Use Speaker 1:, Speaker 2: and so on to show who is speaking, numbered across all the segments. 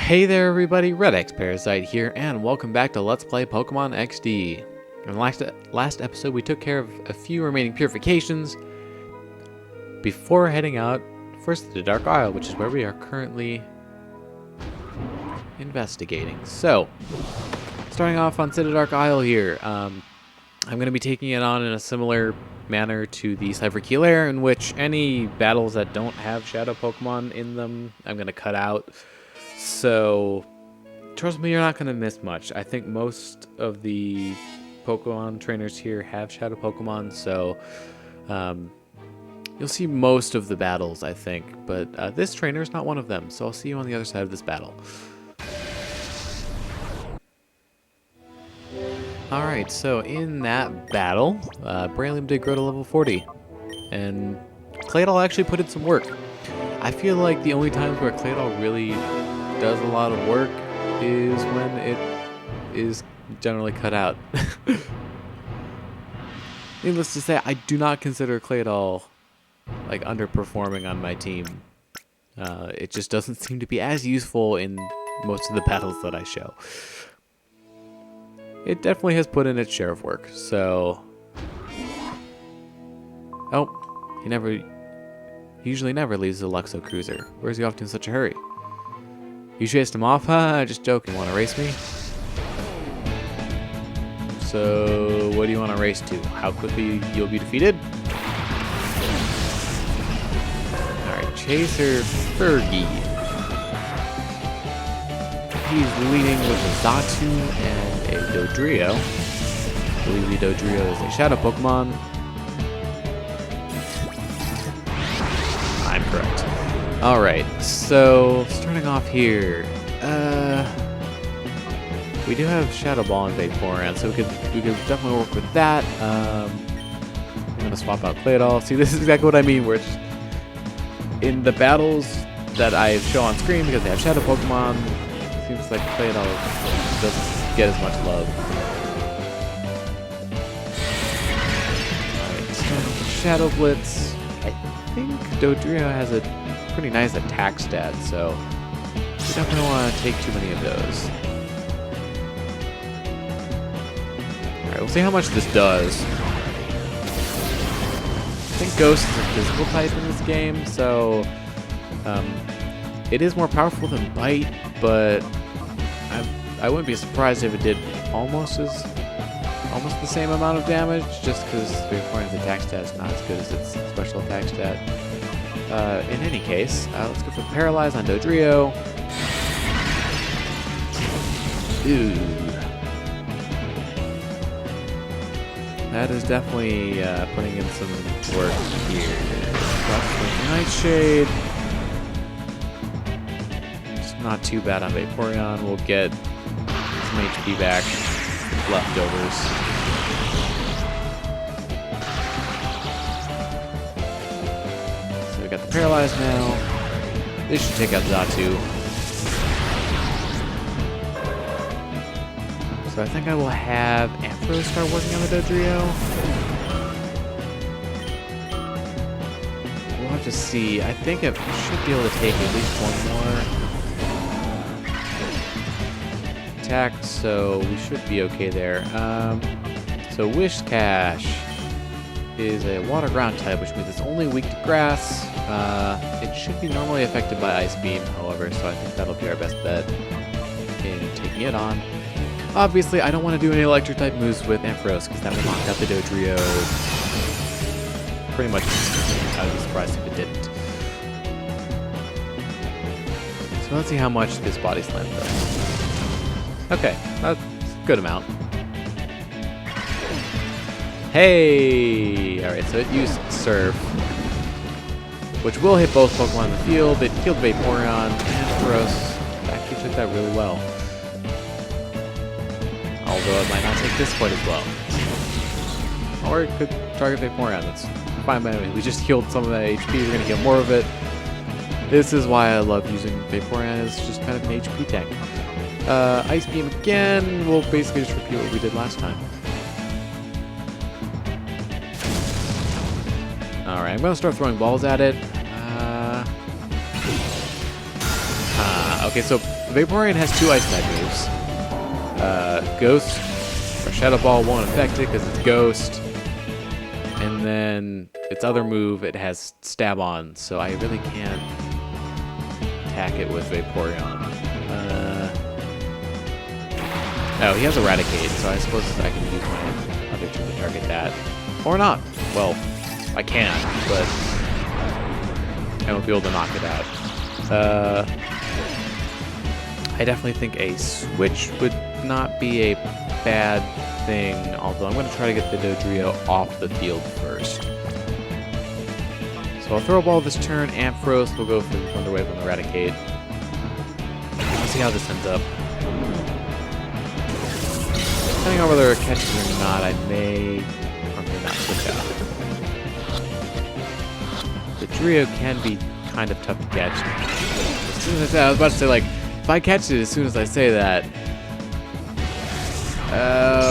Speaker 1: Hey there everybody, redxparasite here, and welcome back to Let's Play Pokemon XD. In the last episode, we took care of a few remaining purifications before heading out for Citadark Isle, which is where we are currently investigating. So, starting off on Citadark Isle here, I'm going to be taking it on in a similar manner to the Cyberkey Lair, in which any battles that don't have Shadow Pokemon in them, I'm going to cut out. So, trust me, you're not going to miss much. I think most of the Pokemon trainers here have Shadow Pokemon, so you'll see most of the battles, I think. But this trainer is not one of them, so I'll see you on the other side of this battle. Alright, so in that battle, Braylon did grow to level 40, and Claydol actually put in some work. I feel like the only times where Claydol really does a lot of work is when it is generally cut out. Needless to say, I do not consider Claydol like underperforming on my team. It just doesn't seem to be as useful in most of the battles that I show. It definitely has put in its share of work, so... Oh, he usually never leaves the Luxo Cruiser. Where's he off to in such a hurry? You chased him off? Huh? Just joking. Want to race me? So, what do you want to race to? How quickly you'll be defeated? Alright, Chaser Fergie. He's leading with a Xatu and a Dodrio. I believe the Dodrio is a Shadow Pokemon. I'm correct. Alright, so starting off here, we do have Shadow Ball and Vaporeon, so we could definitely work with that. I'm gonna swap out Claydol. See, this is exactly what I mean, where it's in the battles that I show on screen because they have Shadow Pokemon, it seems like Claydol doesn't get as much love. Alright, starting with Shadow Blitz. I think Dodrio has a pretty nice attack stat, so we definitely don't want to take too many of those. Alright, we'll see how much this does. I think Ghost is a physical type in this game, so it is more powerful than Bite, but I wouldn't be surprised if it did almost the same amount of damage, just because Vaporeon's attack stat is not as good as its special attack stat. In any case, let's go for Paralyze on Dodrio. Ooh. That is definitely putting in some work here. Nightshade. It's not too bad on Vaporeon. We'll get some HP back. Leftovers. So we got the Paralyze now. This should take out Xatu. So I think I will have Ampharos start working on the Dodrio. We'll have to see. I think it should be able to take at least one more attack, so we should be okay there. So Whiscash is a water ground type, which means it's only weak to grass. It should be normally affected by Ice Beam, however, so I think that'll be our best bet in taking it on. Obviously, I don't want to do any electric type moves with Ampharos because that would knock out the Dodrio pretty much instantly. I would be surprised if it didn't. So let's see how much this Body Slam does. Okay, that's a good amount. Hey! Alright, so it used Surf, which will hit both Pokemon in the field. It killed Vaporeon, and Ampharos actually took that really well. Although it might not take this quite as well. Or it could target Vaporeon, that's fine by me. We just healed some of that HP, we're going to get more of it. This is why I love using Vaporeon as just kind of an HP tank. Ice Beam again, we'll basically just repeat what we did last time. Alright, I'm going to start throwing balls at it. Okay, so Vaporeon has 2 Ice type moves. Ghost or Shadow Ball won't affect it because it's Ghost. And then its other move, it has Stab On, so I really can't attack it with Vaporeon. Oh, he has Eradicate, so I suppose I can use my other turn to target that. Or not. Well, I can, but I won't be able to knock it out. I definitely think a switch would not be a bad thing, although I'm going to try to get the Dodrio off the field first. So I'll throw a ball this turn. Ampharos will go for the Thunder Wave on Eradicate. We'll see how this ends up. Depending on whether it catches or not, I may or may not switch out. The Dodrio can be kind of tough to catch. As soon as I was about to say, like, if I catch it as soon as I say that.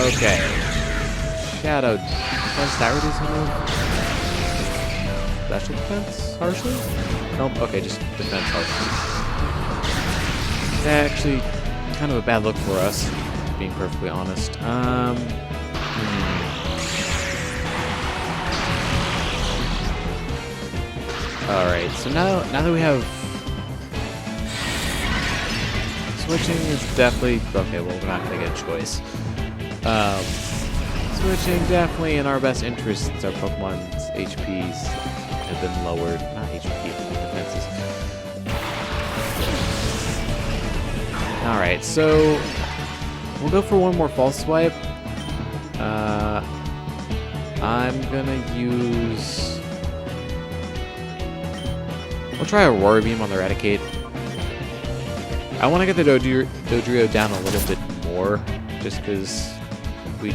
Speaker 1: Okay. Shadow defense, that reduces move? Special defense, harshly? Nope, okay, just defense harshly. It's actually kind of a bad look for us, being perfectly honest. Alright, so now that we have... Switching is definitely... Okay, well, we're not going to get a choice. Switching definitely in our best interest since our Pokemon's HPs have been lowered. Not HP, defenses. Alright, so... We'll go for one more False Swipe. I'm gonna use... We'll try Aurora Beam on the Eradicate. I want to get the Dodrio down a little bit more, just because we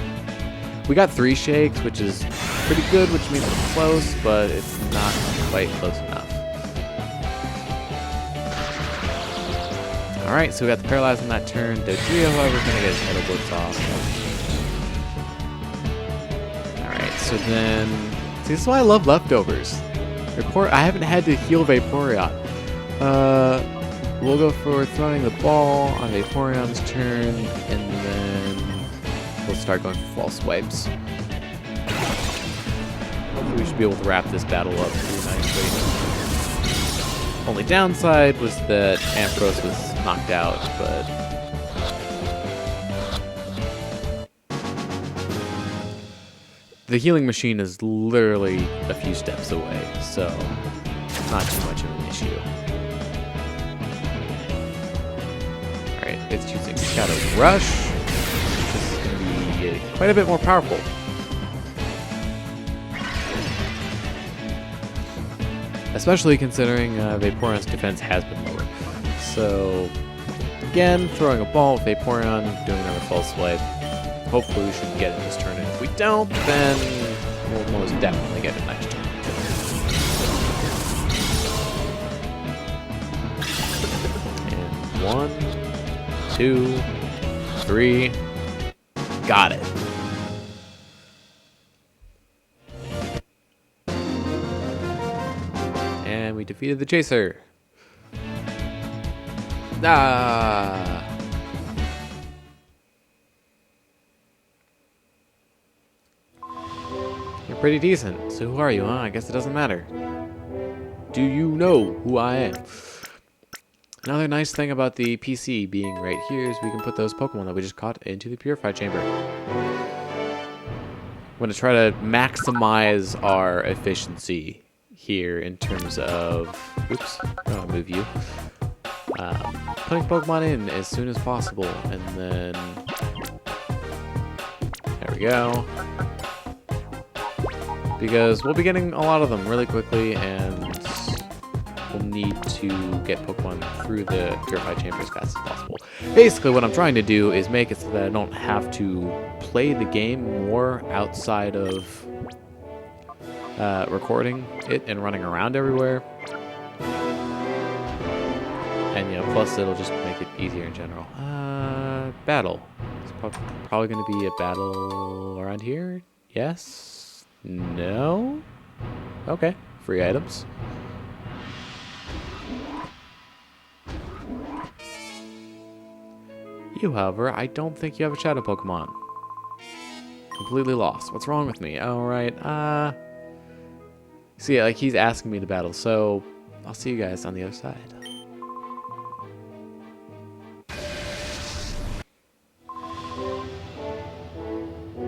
Speaker 1: got 3 shakes, which is pretty good, which means it's close, but it's not quite close enough. Alright, so we got the Paralyze on that turn. Dodrio, however, is going to get his Shadow Blitz off. Alright, so then... See, this is why I love Leftovers. I haven't had to heal Vaporeon. We'll go for throwing the ball on Vaporeon's turn, and then we'll start going for False Swipes. Hopefully we should be able to wrap this battle up pretty nicely. Only downside was that Ampharos was knocked out, but... The healing machine is literally a few steps away, so not too much of an issue. Alright, it's choosing Shadow Rush. This is going to be quite a bit more powerful. Especially considering Vaporeon's defense has been lowered. So, again, throwing a ball with Vaporeon, doing another False Swipe. Hopefully we should get it this turn, and if we don't, then we'll most definitely get it next turn. And 1, 2, 3, got it. And we defeated the Chaser. Ah! You're pretty decent. So who are you, huh? I guess it doesn't matter. Do you know who I am? Another nice thing about the PC being right here is we can put those Pokemon that we just caught into the Purify Chamber. I'm going to try to maximize our efficiency here in terms of... Oops, I'm going to move you. Putting Pokemon in as soon as possible, and then... There we go. Because we'll be getting a lot of them really quickly, and we'll need to get Pokemon through the Purify Chamber as fast as possible. Basically, what I'm trying to do is make it so that I don't have to play the game more outside of recording it and running around everywhere. And, you know, plus it'll just make it easier in general. Battle. It's probably going to be a battle around here? Yes? No? Okay. Free items. You, however, I don't think you have a shadow Pokemon. Completely lost. What's wrong with me? Alright, see, like, he's asking me to battle, so I'll see you guys on the other side.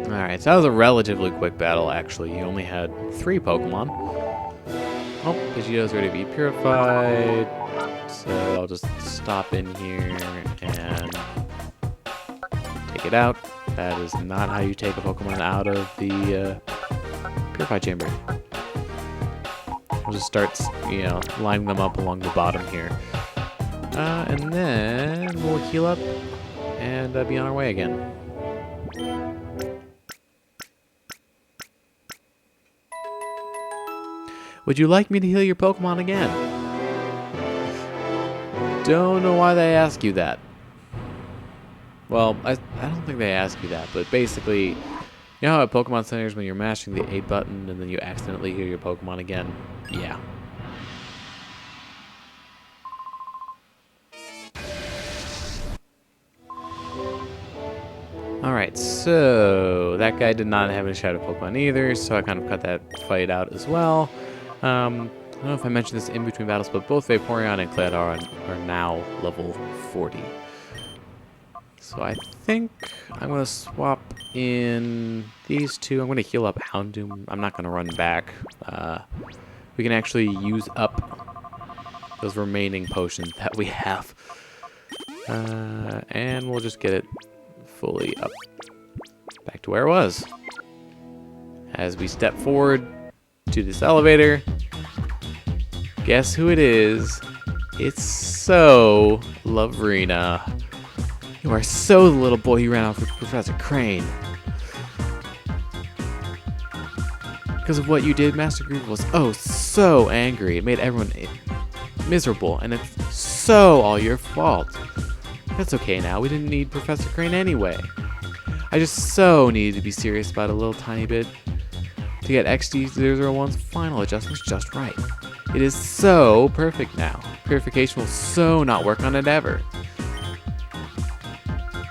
Speaker 1: Alright, so that was a relatively quick battle, actually. He only had 3 Pokemon. Oh, Pidgeotto's ready to be purified. So I'll just stop in here and take it out. That is not how you take a Pokemon out of the Purify Chamber. We'll just start, you know, lining them up along the bottom here. And then we'll heal up and be on our way again. Would you like me to heal your Pokemon again? Don't know why they ask you that. Well, I don't think they ask you that, but basically, you know how at Pokemon Centers when you're mashing the A button and then you accidentally heal your Pokemon again? Yeah. Alright, so that guy did not have any Shadow Pokemon either, so I kind of cut that fight out as well. I don't know if I mentioned this in between battles, but both Vaporeon and Citadark are now level 40. So I think I'm going to swap in these two. I'm going to heal up Houndoom. I'm not going to run back. We can actually use up those remaining potions that we have. And we'll just get it fully up back to where it was. As we step forward to this elevator, guess who it is? It's so Lavrina. You are so the little boy who ran off with Professor Crane. Because of what you did, Master Groove was so angry. It made everyone miserable, and it's so all your fault. That's okay now, we didn't need Professor Crane anyway. I just so needed to be serious about a little tiny bit to get XD001's final adjustments just right. It is so perfect now. Purification will so not work on it ever.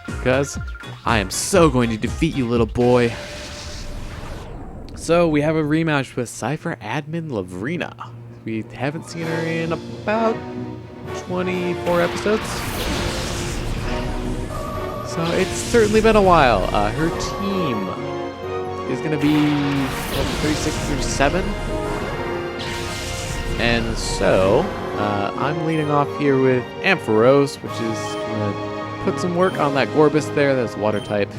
Speaker 1: Because I am so going to defeat you, little boy. So we have a rematch with Cypher Admin Lavrina. We haven't seen her in about 24 episodes. So it's certainly been a while. Her team is going to be 36 through 7. And so I'm leading off here with Ampharos, which is going to put some work on that Gorbis there, that's water type.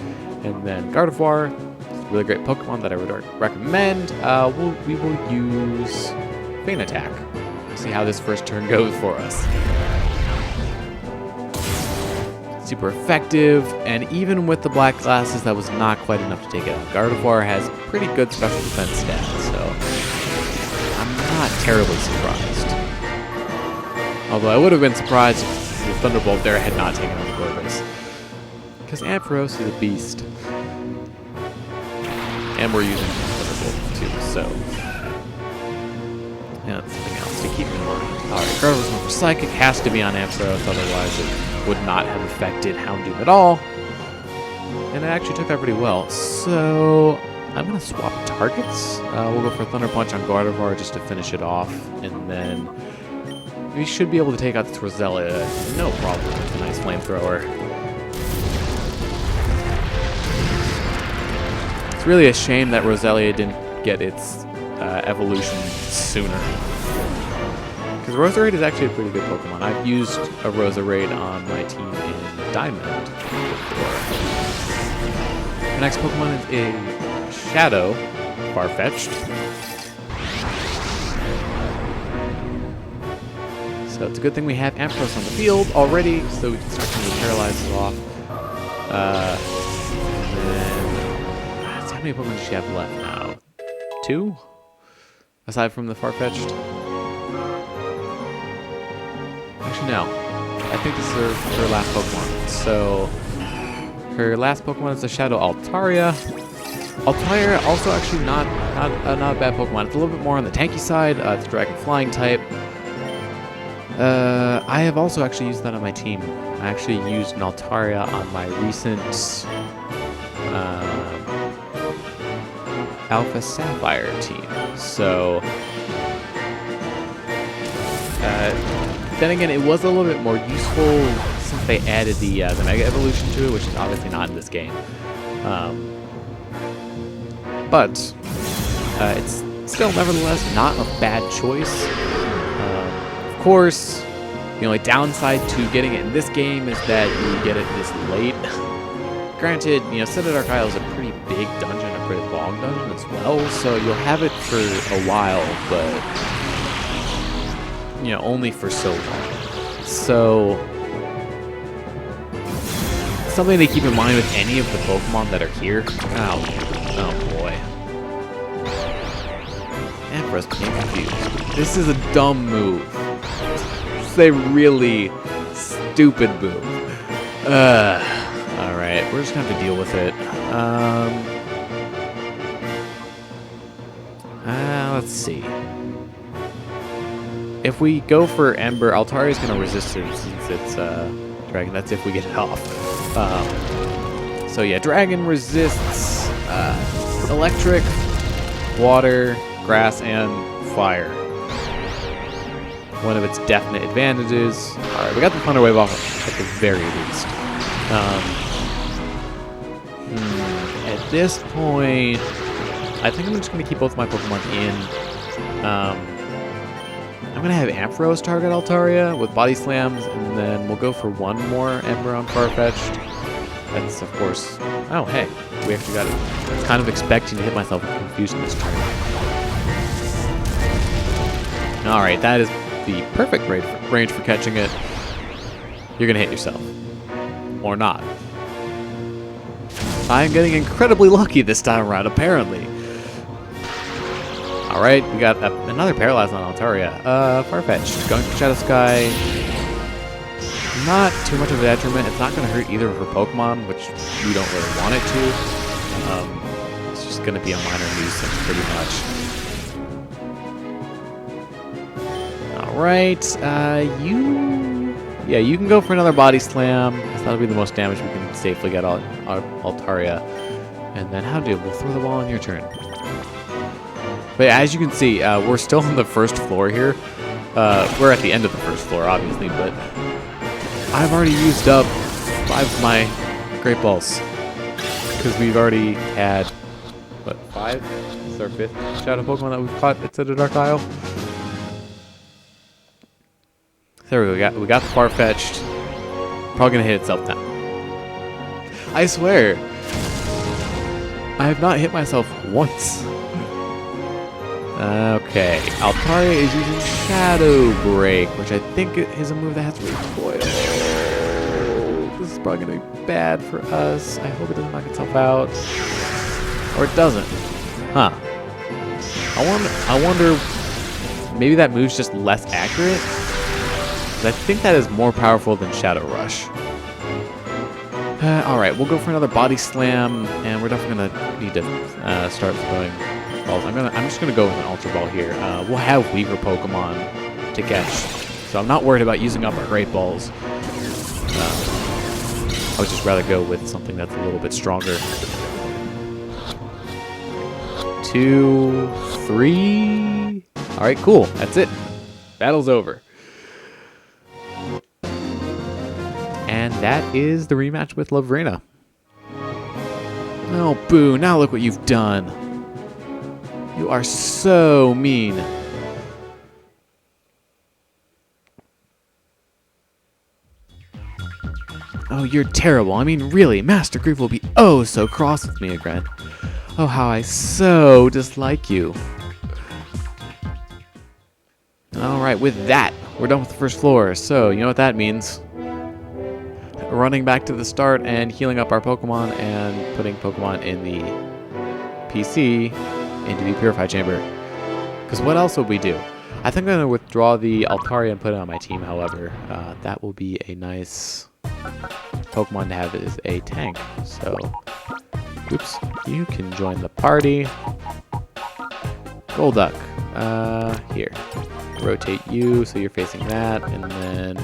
Speaker 1: And then Gardevoir, a really great Pokemon that I would recommend. We will use Feint Attack. See how this first turn goes for us. Super effective, and even with the black glasses, that was not quite enough to take it out. Gardevoir has pretty good special defense stats, so I'm not terribly surprised. Although I would have been surprised if the Thunderbolt there had not taken on the Gorbis. Because Ampharos is a beast. And we're using Thunderbolt too, so yeah, that's something else to keep in mind. Alright, Gardevoir's going for Psychic, has to be on Ampharos, otherwise it would not have affected Houndoom at all. And it actually took that pretty well. So I'm going to swap targets. We'll go for Thunder Punch on Gardevoir just to finish it off, and then we should be able to take out this Roselia, no problem. It's a nice flamethrower. It's really a shame that Roselia didn't get its evolution sooner. Because Roserade is actually a pretty good Pokemon. I've used a Roserade on my team in Diamond before. The next Pokemon is a Shadow, Farfetch'd. So it's a good thing we have Ampharos on the field already, so we can start to paralyze it off. And then, how many Pokemon does she have left now? 2? Aside from the Farfetch'd? Actually, no. I think this is her last Pokemon. So, her last Pokemon is the Shadow Altaria. Altaria also actually not a bad Pokemon. It's a little bit more on the tanky side. It's a Dragon Flying type. I have also actually used that on my team. I actually used an Altaria on my recent Alpha Sapphire team. So, then again, it was a little bit more useful since they added the Mega Evolution to it, which is obviously not in this game. But it's still, nevertheless, not a bad choice. Of course, the only downside to getting it in this game is that you get it this late. Granted, Citadark Isle is a pretty big dungeon, a pretty long dungeon as well, so you'll have it for a while, but, only for so long. So, something to keep in mind with any of the Pokemon that are here. Oh boy. Empress became confused. This is a dumb move. This is a really stupid move. Alright, we're just gonna have to deal with it. Let's see. If we go for Ember, Altaria is gonna resist it since it's Dragon. That's if we get it off. So yeah, Dragon resists Electric, Water, Grass, and Fire. One of its definite advantages. Alright, we got the Thunder Wave off at the very least. At this point, I think I'm just going to keep both my Pokemon in. I'm going to have Ampharos target Altaria with Body Slams, and then we'll go for one more Ember on Farfetch'd. That's, of course... Oh, hey, we actually got it. I was kind of expecting to hit myself with Confusion this turn. Alright, that is the perfect range for catching it. You're going to hit yourself. Or not. I'm getting incredibly lucky this time around, apparently. Alright, we got another Paralyze on Altaria. Farfetch'd. Going for Shadow Sky. Not too much of a detriment. It's not going to hurt either of her Pokemon, which we don't really want it to. It's just going to be a minor nuisance, pretty much. Alright, you can go for another Body Slam, because that'll be the most damage we can safely get on Altaria. And then we'll throw the ball on your turn. But yeah, as you can see, we're still on the first floor here. We're at the end of the first floor, obviously, but I've already used up 5 of my Great Balls. Because we've already had, what, 5? This is our 5th Shadow Pokemon that we've caught at Citadark Isle. There we go. We got the Farfetch'd. Probably gonna hit itself now. I swear, I have not hit myself once. Okay, Altaria is using Shadow Break, which I think is a move that has recoil. This is probably gonna be bad for us. I hope it doesn't knock itself out, or it doesn't. Huh? I wonder. Maybe that move's just less accurate. I think that is more powerful than Shadow Rush. Alright, we'll go for another Body Slam, and we're definitely gonna need to start throwing balls. I'm just gonna go with an Ultra Ball here. We'll have Weaver Pokemon to catch, so I'm not worried about using up our Great Balls. I would just rather go with something that's a little bit stronger. 2, 3. Alright, cool. That's it. Battle's over. And that is the rematch with Lavrina. Oh, boo. Now look what you've done. You are so mean. Oh, you're terrible. I mean, really, Master Grief will be oh so cross with me again. Oh, how I so dislike you. Alright, with that, we're done with the first floor. So, you know what that means. Running back to the start and healing up our Pokemon and putting Pokemon in the PC into the Purify Chamber. Because what else would we do? I think I'm going to withdraw the Altaria and put it on my team, however. That will be a nice Pokemon to have as a tank. So, oops, you can join the party. Golduck, here. rotate you so you're facing that, and then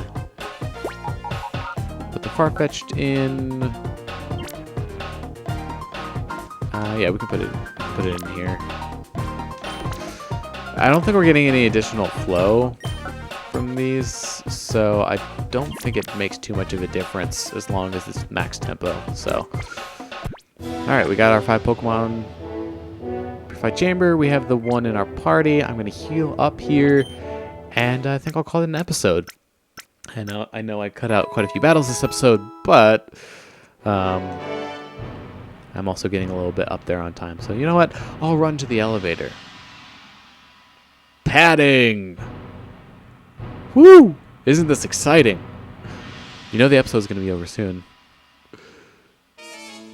Speaker 1: put the Farfetch'd in. Yeah, we can put it in here. I don't think we're getting any additional flow from these, so I don't think it makes too much of a difference as long as it's max tempo. So, alright, we got our 5 Pokemon Purified Chamber. We have the one in our party. I'm going to heal up here, and I think I'll call it an episode. I know I cut out quite a few battles this episode, but I'm also getting a little bit up there on time. So you know what? I'll run to the elevator. Padding! Woo! Isn't this exciting? You know the episode's going to be over soon.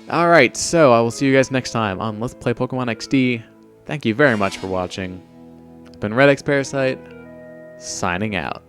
Speaker 1: Alright, so I will see you guys next time on Let's Play Pokemon XD. Thank you very much for watching. It's been redxparasite, signing out.